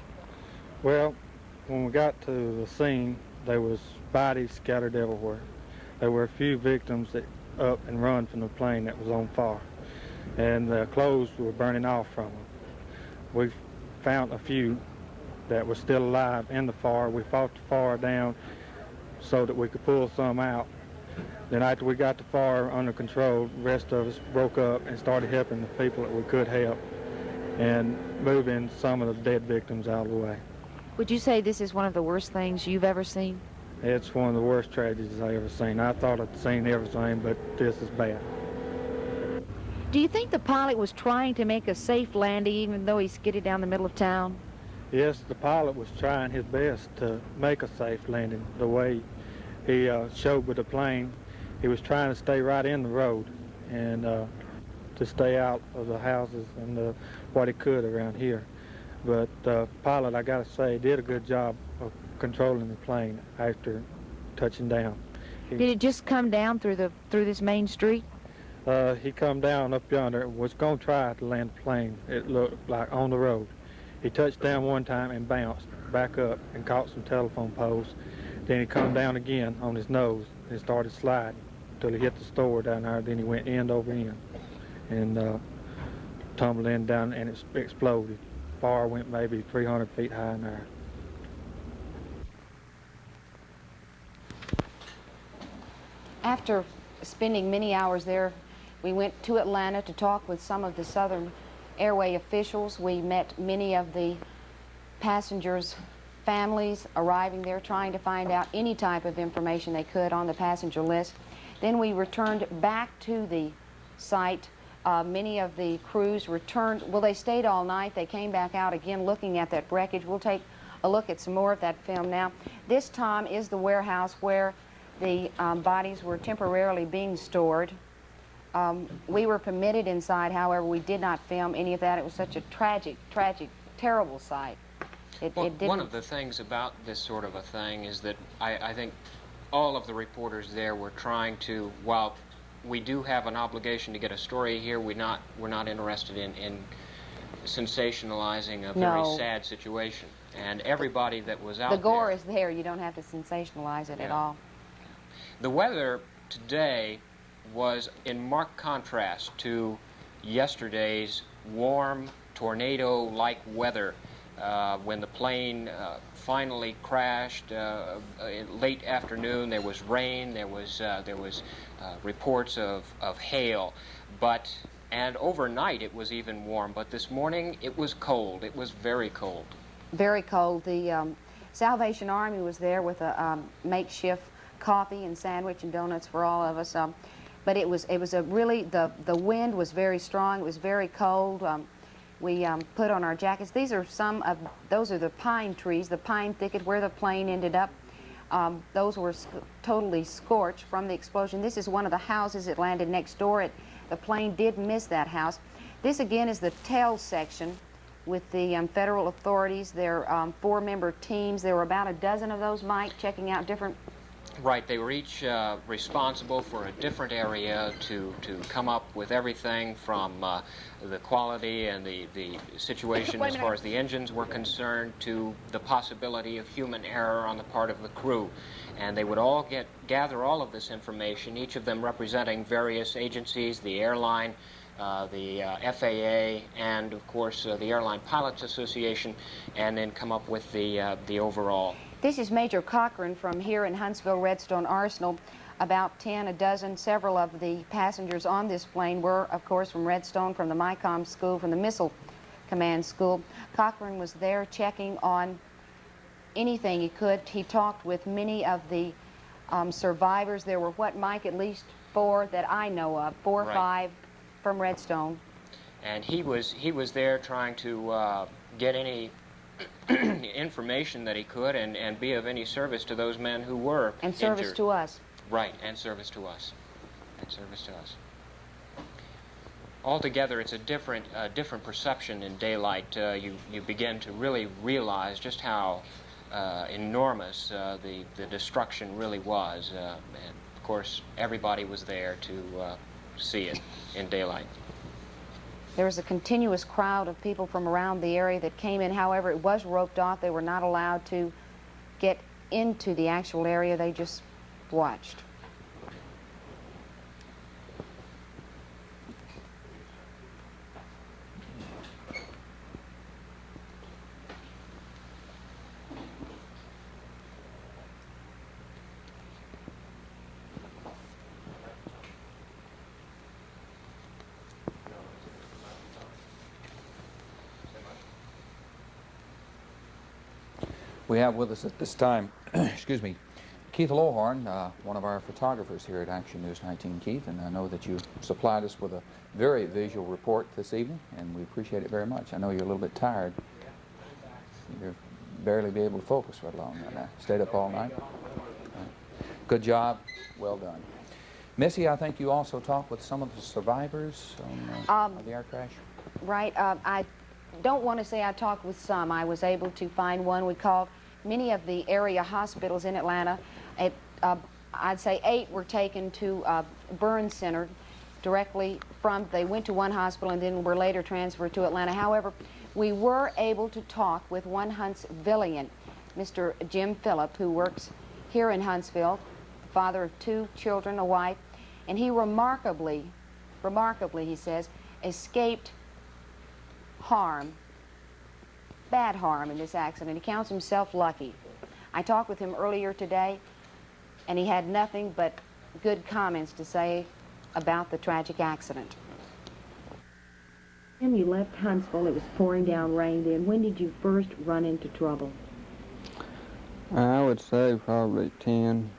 Well, when we got to the scene, there was bodies scattered everywhere. There were a few victims that up and run from the plane that was on fire, and their clothes were burning off from them. We found a few that were still alive in the fire. We fought the fire down so that we could pull some out. Then after we got the fire under control, the rest of us broke up and started helping the people that we could help and moving some of the dead victims out of the way. Would you say this is one of the worst things you've ever seen? It's one of the worst tragedies I ever seen. I thought I'd seen everything, but this is bad. Do you think the pilot was trying to make a safe landing even though he skidded down the middle of town? Yes, the pilot was trying his best to make a safe landing. The way he showed with the plane, he was trying to stay right in the road and to stay out of the houses and what he could around here. But the pilot, I gotta say, did a good job of controlling the plane after touching down. Did it just come down through this main street? He come down up yonder, was gonna try to land the plane. It looked like on the road. He touched down one time and bounced back up and caught some telephone poles. Then he come down again on his nose and started sliding until he hit the store down there. Then he went end over end and tumbled in down and it exploded. Fire went maybe 300 feet high in there. After spending many hours there, we went to Atlanta to talk with some of the Southern Airway officials. We met many of the passengers' families arriving there, trying to find out any type of information they could on the passenger list. Then we returned back to the site. Many of the crews returned. Well, they stayed all night. They came back out again looking at that wreckage. We'll take a look at some more of that film now. This, Tom, is the warehouse where the bodies were temporarily being stored. We were permitted inside, however, we did not film any of that. It was such a tragic, terrible sight. One of the things about this sort of a thing is that I think all of the reporters there were trying to, while we do have an obligation to get a story here, we're not interested in sensationalizing a very sad situation. And everybody that was out there... The gore is there. You don't have to sensationalize it at all. The weather today was in marked contrast to yesterday's warm, tornado-like weather when the plane finally crashed. Late afternoon, there was rain, there was reports of hail, and overnight it was even warm, but this morning it was cold. It was very cold. Very cold. The Salvation Army was there with a makeshift coffee and sandwich and donuts for all of us. But it was a really, the wind was very strong. It was very cold. We put on our jackets. These are those are the pine trees, the pine thicket where the plane ended up. Those were totally scorched from the explosion. This is one of the houses that landed next door. The plane did miss that house. This again is the tail section with the federal authorities. They're 4-member teams. There were about a dozen of those, Mike, checking out different... Right, they were each responsible for a different area to come up with everything from the quality and the situation as far as the engines were concerned to the possibility of human error on the part of the crew. And they would all gather all of this information, each of them representing various agencies, the airline, the FAA, and of course the Airline Pilots Association, and then come up with the overall. This is Major Cochran from here in Huntsville Redstone Arsenal. About 10, a dozen, several of the passengers on this plane were, of course, from Redstone, from the MICOM school, from the Missile Command School. Cochran was there checking on anything he could. He talked with many of the survivors. There were, what, Mike, at least 4 that I know of, 4 or 5 from Redstone. And he was there trying to get any information that he could and be of any service to those men who were and service injured. To us. Right, and service to us. And service to us. altogether, it's a different perception in daylight. You begin to really realize just how enormous the destruction really was. And of course, everybody was there to see it in daylight. There was a continuous crowd of people from around the area that came in. However, it was roped off. They were not allowed to get into the actual area. They just watched. We have with us at this time, excuse me, Keith Lohorn, one of our photographers here at Action News 19, Keith, and I know that you supplied us with a very visual report this evening, and we appreciate it very much. I know you're a little bit tired. You'll barely be able to focus for long. Stayed up all night. Good job. Well done. Missy, I think you also talked with some of the survivors of the air crash. Right. I don't want to say I talked with some. I was able to find one. We called many of the area hospitals in Atlanta. I'd say 8 were taken to burn center directly from, they went to one hospital and then were later transferred to Atlanta. However, we were able to talk with one Huntsvillian, Mr. Jim Phillip, who works here in Huntsville, father of 2 children, a wife, and he remarkably, he says, escaped harm, bad harm in this accident. He counts himself lucky. I talked with him earlier today, and he had nothing but good comments to say about the tragic accident. When you left Huntsville, it was pouring down rain then. When did you first run into trouble? I would say probably 10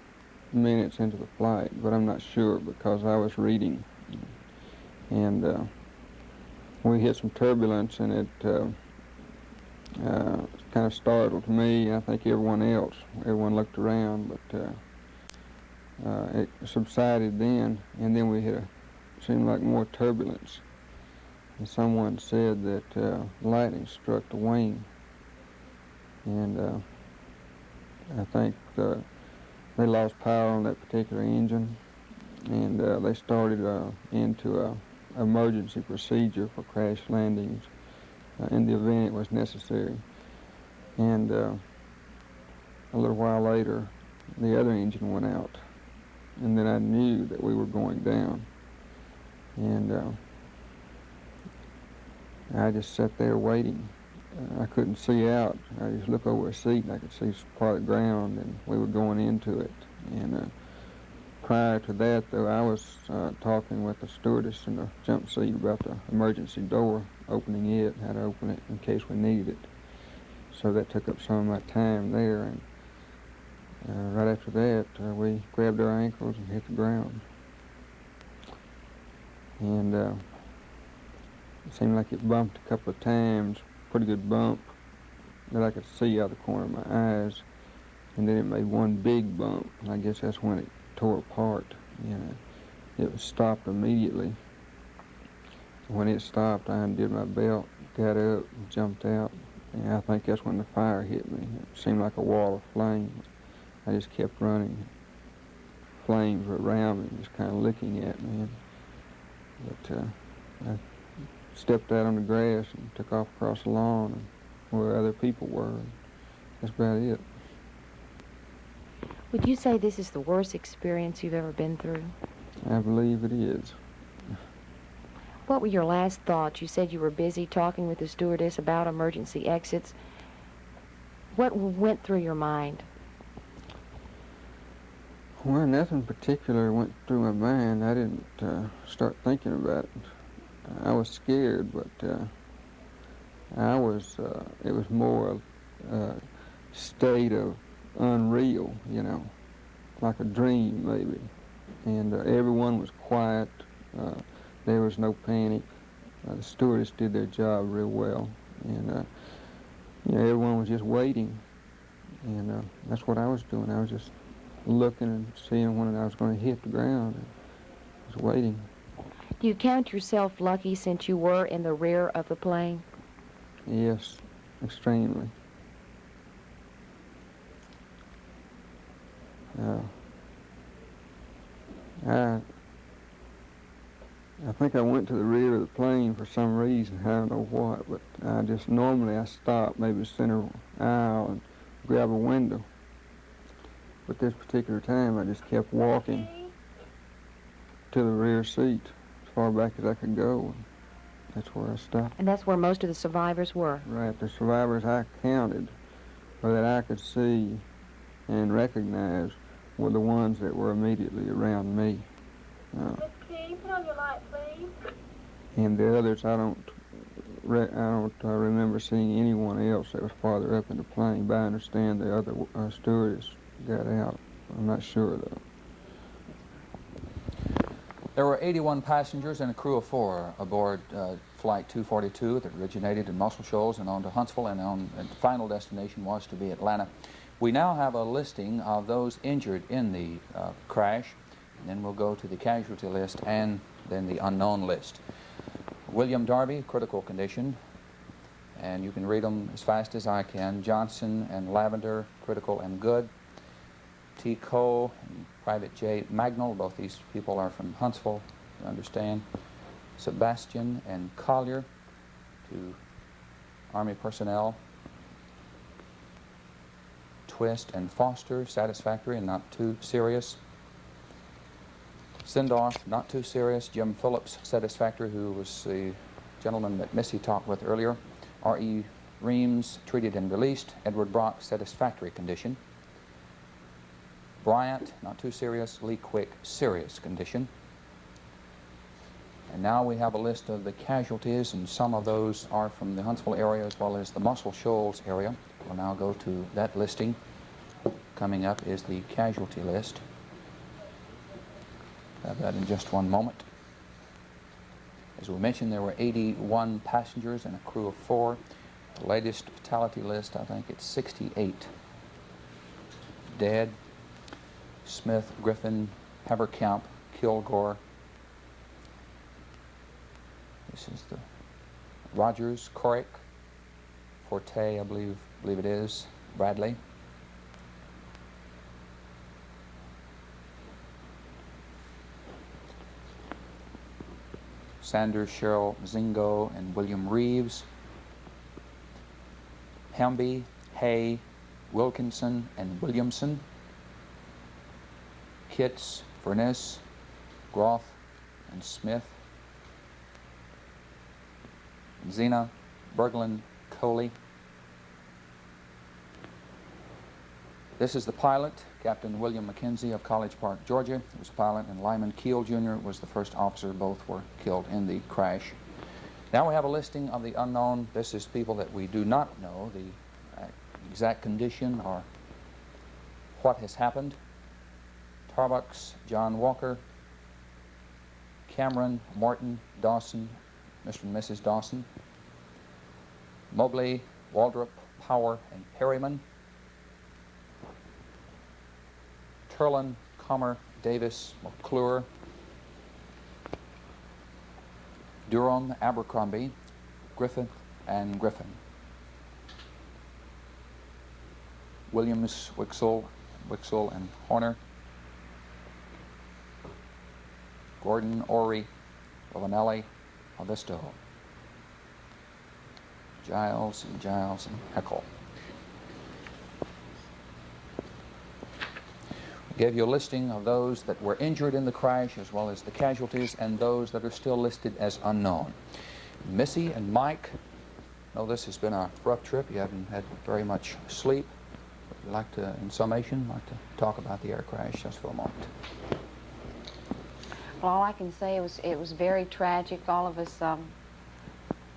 minutes into the flight, but I'm not sure because I was reading. And we hit some turbulence, and it kind of startled me, and I think everyone else. Everyone looked around, but it subsided then, and then we hit seemed like more turbulence. And someone said that lightning struck the wing, and I think they lost power on that particular engine, and they started into a emergency procedure for crash landings in the event it was necessary. And a little while later, the other engine went out, and then I knew that we were going down. And I just sat there waiting. I couldn't see out. I just looked over a seat and I could see part of the ground, and we were going into it. And prior to that, though, I was talking with the stewardess in the jump seat about the emergency door, opening it, how to open it in case we needed it. So that took up some of my time there. And right after that, we grabbed our ankles and hit the ground. And it seemed like it bumped a couple of times, pretty good bump that I could see out the corner of my eyes. And then it made one big bump, and I guess that's when it tore apart. It was stopped immediately. When it stopped, I undid my belt, got up, and jumped out. And I think that's when the fire hit me. It seemed like a wall of flames. I just kept running. Flames were around me, just kind of licking at me. But I stepped out on the grass and took off across the lawn and where other people were. That's about it. Would you say this is the worst experience you've ever been through? I believe it is. What were your last thoughts? You said you were busy talking with the stewardess about emergency exits. What went through your mind? Well, nothing particular went through my mind. I didn't start thinking about it. I was scared, but it was more a state of unreal, like a dream maybe. And everyone was quiet. There was no panic. The stewardess did their job real well. And everyone was just waiting. And that's what I was doing. I was just looking and seeing when I was going to hit the ground. I was waiting. Do you count yourself lucky since you were in the rear of the plane? Yes, extremely. I think I went to the rear of the plane for some reason. I don't know what, but normally I stop maybe center aisle and grab a window. But this particular time I just kept walking to the rear seat as far back as I could go. That's where I stopped. And that's where most of the survivors were? Right. The survivors I counted, or that I could see and recognize, were the ones that were immediately around me. Put on your light, please. And the others, I don't remember seeing anyone else that was farther up in the plane. But I understand the other stewardess got out. I'm not sure though. There were 81 passengers and a crew of 4 aboard Flight 242 that originated in Muscle Shoals and on to Huntsville, and the final destination was to be Atlanta. We now have a listing of those injured in the crash, and then we'll go to the casualty list and then the unknown list. William Darby, critical condition, and you can read them as fast as I can. Johnson and Lavender, critical and good. T. Cole and Private J. Magnell, both these people are from Huntsville, you understand. Sebastian and Collier, 2 Army personnel. Twist and Foster, satisfactory and not too serious. Sindorf, not too serious. Jim Phillips, satisfactory, who was the gentleman that Missy talked with earlier. R.E. Reams, treated and released. Edward Brock, satisfactory condition. Bryant, not too serious. Lee Quick, serious condition. And now we have a list of the casualties, and some of those are from the Huntsville area as well as the Muscle Shoals area. We'll now go to that listing. Coming up is the casualty list. Have that in just one moment. As we mentioned, there were 81 passengers and a crew of 4. The latest fatality list, I think it's 68 dead. Smith, Griffin, Haverkamp, Kilgore. This is the Rogers, Corick, Forte, I believe it is, Bradley. Sanders, Cheryl Zingo, and William Reeves. Hamby, Hay, Wilkinson, and Williamson. Kitts, Furness, Groff, and Smith. Zena, Berglund, Coley. This is the pilot, Captain William McKenzie of College Park, Georgia. He was a pilot, and Lyman Keel Jr. was the first officer. Both were killed in the crash. Now we have a listing of the unknown. This is people that we do not know the exact condition or what has happened. Tarbucks, John Walker, Cameron, Morton, Dawson, Mr. and Mrs. Dawson, Mobley, Waldrop, Power, and Perryman, Turlin, Comer, Davis, McClure, Durham, Abercrombie, Griffith, and Griffin, Williams, Wixell, and Horner, Gordon, Orey, Romanelli, Alvisto, Giles, and Heckel. We gave you a listing of those that were injured in the crash as well as the casualties and those that are still listed as unknown. Missy and Mike, I know this has been a rough trip. You haven't had very much sleep. Would you like to, in summation, talk about the air crash just for a moment? Well, all I can say it was very tragic. All of us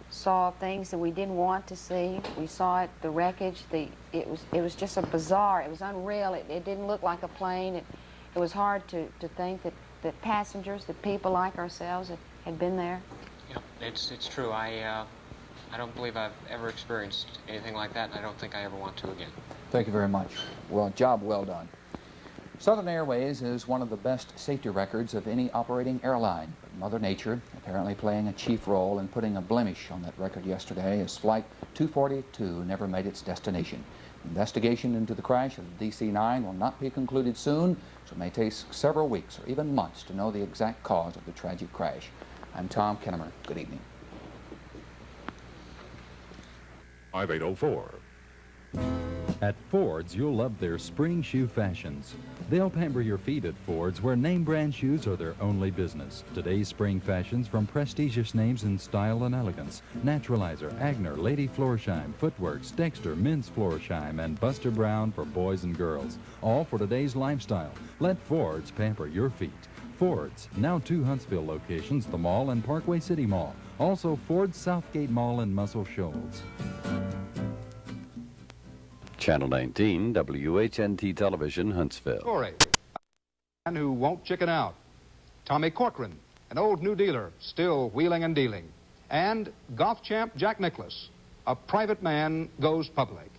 saw things that we didn't want to see. We saw it, the wreckage. It was just a bizarre. It was unreal. It didn't look like a plane. It was hard to think that passengers, that people like ourselves had been there. Yeah, it's true. I don't believe I've ever experienced anything like that, and I don't think I ever want to again. Thank you very much. Well, job well done. Southern Airways is one of the best safety records of any operating airline. Mother Nature apparently playing a chief role in putting a blemish on that record yesterday as Flight 242 never made its destination. Investigation into the crash of the DC-9 will not be concluded soon, so it may take several weeks or even months to know the exact cause of the tragic crash. I'm Tom Kennemer. Good evening. 5804. At Ford's, you'll love their spring shoe fashions. They'll pamper your feet at Ford's, where name brand shoes are their only business. Today's spring fashions from prestigious names in style and elegance: Naturalizer, Agner, Lady Florsheim, Footworks, Dexter, Men's Florsheim, and Buster Brown for boys and girls. All for today's lifestyle. Let Ford's pamper your feet. Ford's, now 2 Huntsville locations, the Mall and Parkway City Mall. Also Ford's Southgate Mall in Muscle Shoals. Channel 19, WHNT Television, Huntsville. Story. A man who won't chicken out. Tommy Corcoran, an old new dealer, still wheeling and dealing. And golf champ Jack Nicklaus, a private man goes public.